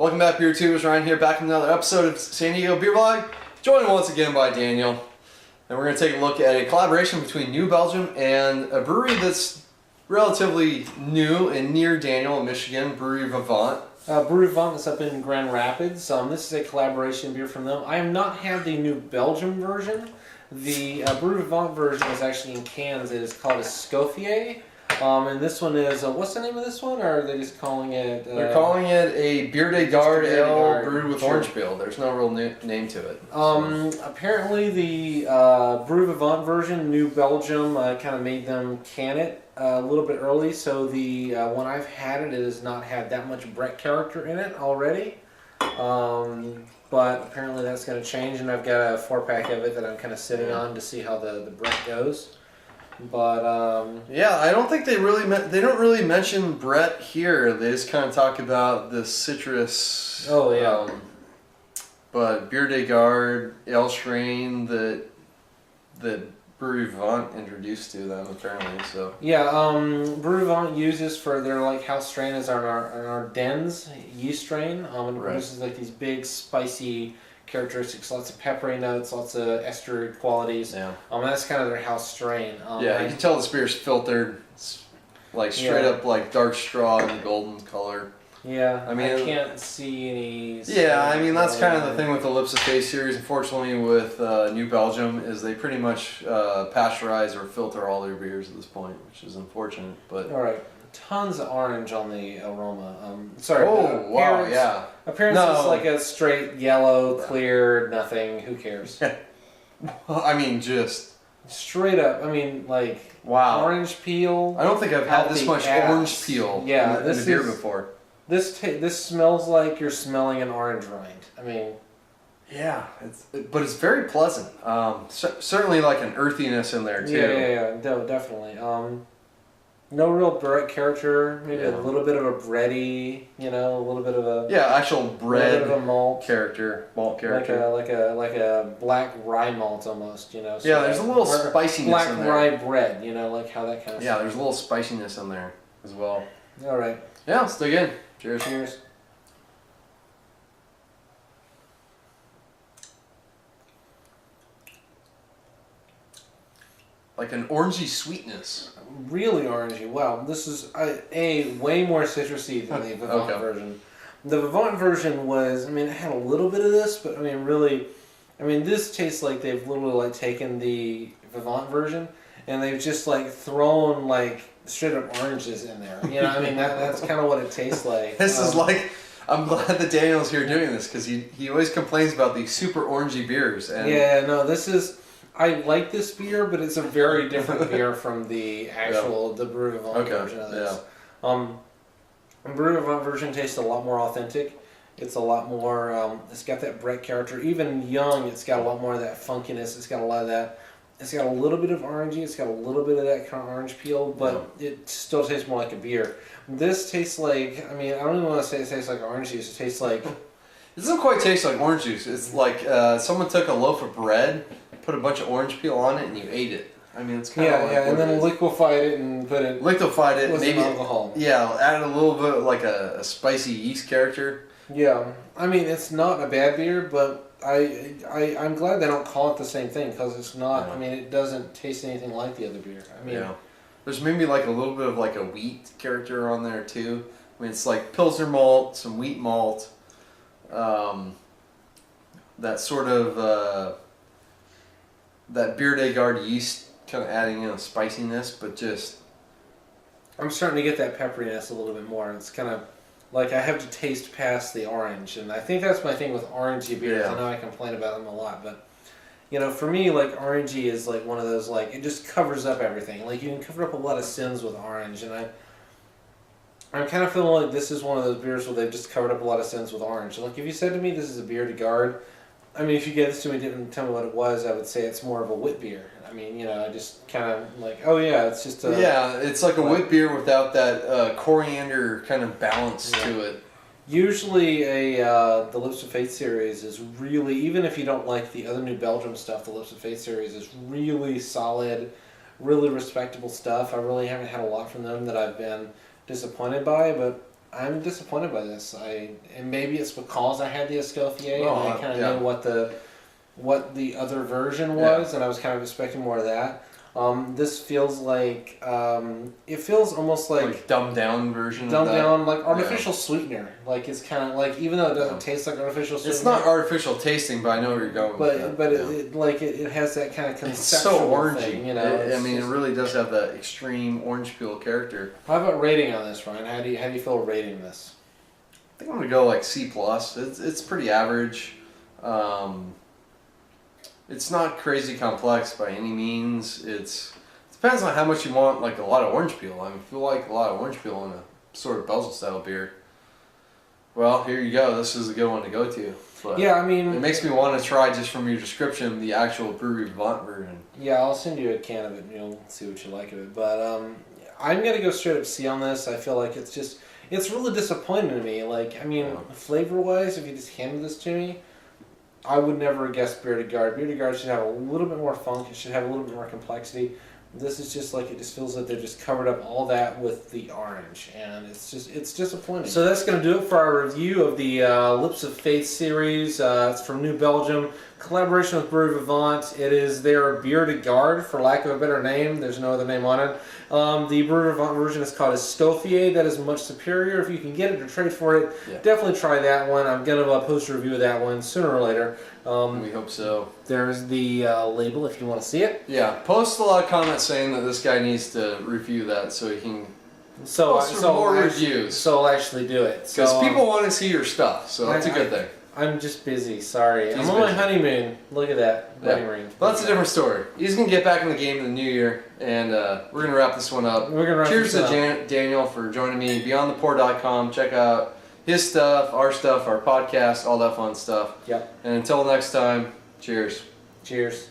Welcome back, Beer Tubers. Ryan here, back in another episode of San Diego Beer Vlog. Joined once again by Daniel. And we're going to take a look at a collaboration between New Belgium and a brewery that's relatively new and near Daniel in Michigan, Brewery Vivant. Brewery Vivant is up in Grand Rapids. This is a collaboration beer from them. I have not had the New Belgium version. The Brewery Vivant version is actually in cans. It is called a Scoffier. And this one is, what's the name of this one? Or are they just calling it? They're calling it a Biere de Garde Biere de ale Garde. brewed with orange peel. There's no real name to it. Apparently the Brewery Vivant version, New Belgium, kind of made them can it a little bit early. So the when I've had it, it has not had that much Brett character in it already. But apparently that's going to change, and I've got a 4-pack of it that I'm kind of sitting on to see how the Brett goes. But yeah, I don't think they really they don't really mention Brett here. They just kind of talk about the citrus. Oh yeah. But Biere de Garde ale strain that Brewery Vivant introduced to them apparently. So yeah, Brewery Vivant uses for their house strain is our Dens yeast strain. And it produces like these big spicy characteristics, lots of peppery notes, lots of ester qualities. Yeah. That's kind of their house strain. Yeah, you can tell the beer's filtered. It's like straight up like dark straw and golden color. Yeah, I mean, I can't see any. Yeah, I mean that's kind of the thing with the Lips of Faith series. Unfortunately, with New Belgium, is they pretty much pasteurize or filter all their beers at this point, which is unfortunate. But all right, tons of orange on the aroma. Sorry. Oh wow, yeah. Appearance is like a straight yellow, clear, nothing. Who cares? I mean, just straight up. I mean, like orange peel. I don't think I've had this much orange peel in a beer before. This smells like you're smelling an orange rind. I mean, yeah, but it's very pleasant. Certainly like an earthiness in there too. Yeah, definitely. No real Brett character. Maybe a little bit of a bready, a little bit of a actual bread. A little bit of a malt character. Like a black rye malt almost. So yeah, there's a little spiciness black in there. Rye bread. Like how that kind of. Yeah, there's a little spiciness in there as well. All right. Yeah, let's dig in. Cheers. Cheers. Like an orangey sweetness. Really orangey. Wow, this is way more citrusy than the Vivant version. The Vivant version was, it had a little bit of this, but really, this tastes like they've literally taken the Vivant version and they've just thrown straight up oranges in there. That's kind of what it tastes like. This is I'm glad that Daniel's here doing this because he always complains about these super orangey beers. And yeah, no, this is. I like this beer, but it's a very different beer from the actual the Brewery Vivant version of this. Yeah. The Brewery Vivant version tastes a lot more authentic. It's a lot more. It's got that Brett character. Even young, it's got a lot more of that funkiness. It's got a lot of that. It's got a little bit of orangey. It's got a little bit of that kind of orange peel, but it still tastes more like a beer. This tastes like. I don't even want to say it tastes like orange juice. It tastes like. It doesn't quite taste like orange juice. It's like someone took a loaf of bread, put a bunch of orange peel on it, and you ate it. It's kind of and then liquefied it and put it. Liquefied it, with maybe some alcohol. Yeah, added a little bit like a spicy yeast character. Yeah, it's not a bad beer, but I'm glad they don't call it the same thing because it's not. Yeah. It doesn't taste anything like the other beer. There's maybe like a little bit of like a wheat character on there too. It's like Pilsner malt, some wheat malt, that sort of that Biere de Garde yeast kind of adding in a spiciness, but just. I'm starting to get that pepperiness a little bit more. It's kind of like I have to taste past the orange, and I think that's my thing with orangey beers. I know I complain about them a lot, but for me, orangey is one of those it just covers up everything. You can cover up a lot of sins with orange, and I'm kind of feeling like this is one of those beers where they've just covered up a lot of sins with orange. If you said to me this is a Biere de Garde, if you gave this to me and didn't tell me what it was, I would say it's more of a wit beer. I just kind of it's just a... Yeah, it's like a wit beer without that coriander kind of balance to it. Usually the Lips of Faith series is really, even if you don't like the other New Belgium stuff, the Lips of Faith series is really solid, really respectable stuff. I really haven't had a lot from them that I've been disappointed by, but I'm disappointed by this. And maybe it's because I had the Escoffier and I kind of yeah. knew what the other version was, and I was kind of expecting more of that. This feels like it feels almost like dumbed down version. Dumbed down, like artificial sweetener. Like it's kind of like, even though it doesn't taste like artificial sweetener. It's not artificial tasting, but I know where you're going. But it has that kind of conceptual it's so orangey. thing, you know. It really does have that extreme orange peel character. How about rating on this, Ryan? How do you feel rating this? I think I'm gonna go like C+. It's pretty average. It's not crazy complex by any means. It depends on how much you want, like a lot of orange peel. I mean, if you like a lot of orange peel in a sort of Belgian style beer, well, here you go. This is a good one to go to. But yeah, I mean, it makes me want to try, just from your description, the actual Brewery Vivant version. Yeah, I'll send you a can of it and you'll see what you like of it. But I'm going to go straight up C on this. I feel like it's really disappointing to me. Like, I mean, flavor-wise, if you just handed this to me, I would never have guessed Biere de Garde. Biere de Garde should have a little bit more funk. It should have a little bit more complexity. This is just like, it just feels like they're just covered up all that with the orange, and it's disappointing. So that's going to do it for our review of the Lips of Faith series. It's from New Belgium, collaboration with Brewery Vivant. It is their Biere de Garde, for lack of a better name. There's no other name on it. The Brewery Vivant version is called Escoffier. That is much superior. If you can get it or trade for it, definitely try that one. I'm going to post a review of that one sooner or later. We hope so. There's the label if you want to see it. Yeah, post a lot of comments saying that this guy needs to review that so he can post more reviews. So I'll actually do it. Because people want to see your stuff, so that's a good thing. I'm just busy, sorry. I'm on my honeymoon. Look at that. Wedding ring. Well, that's a different story. He's going to get back in the game in the new year, and we're going to wrap this one up. Cheers to Daniel for joining me. BeyondThePour.com. Check out his stuff, our podcast, all that fun stuff. Yep. And until next time, cheers. Cheers.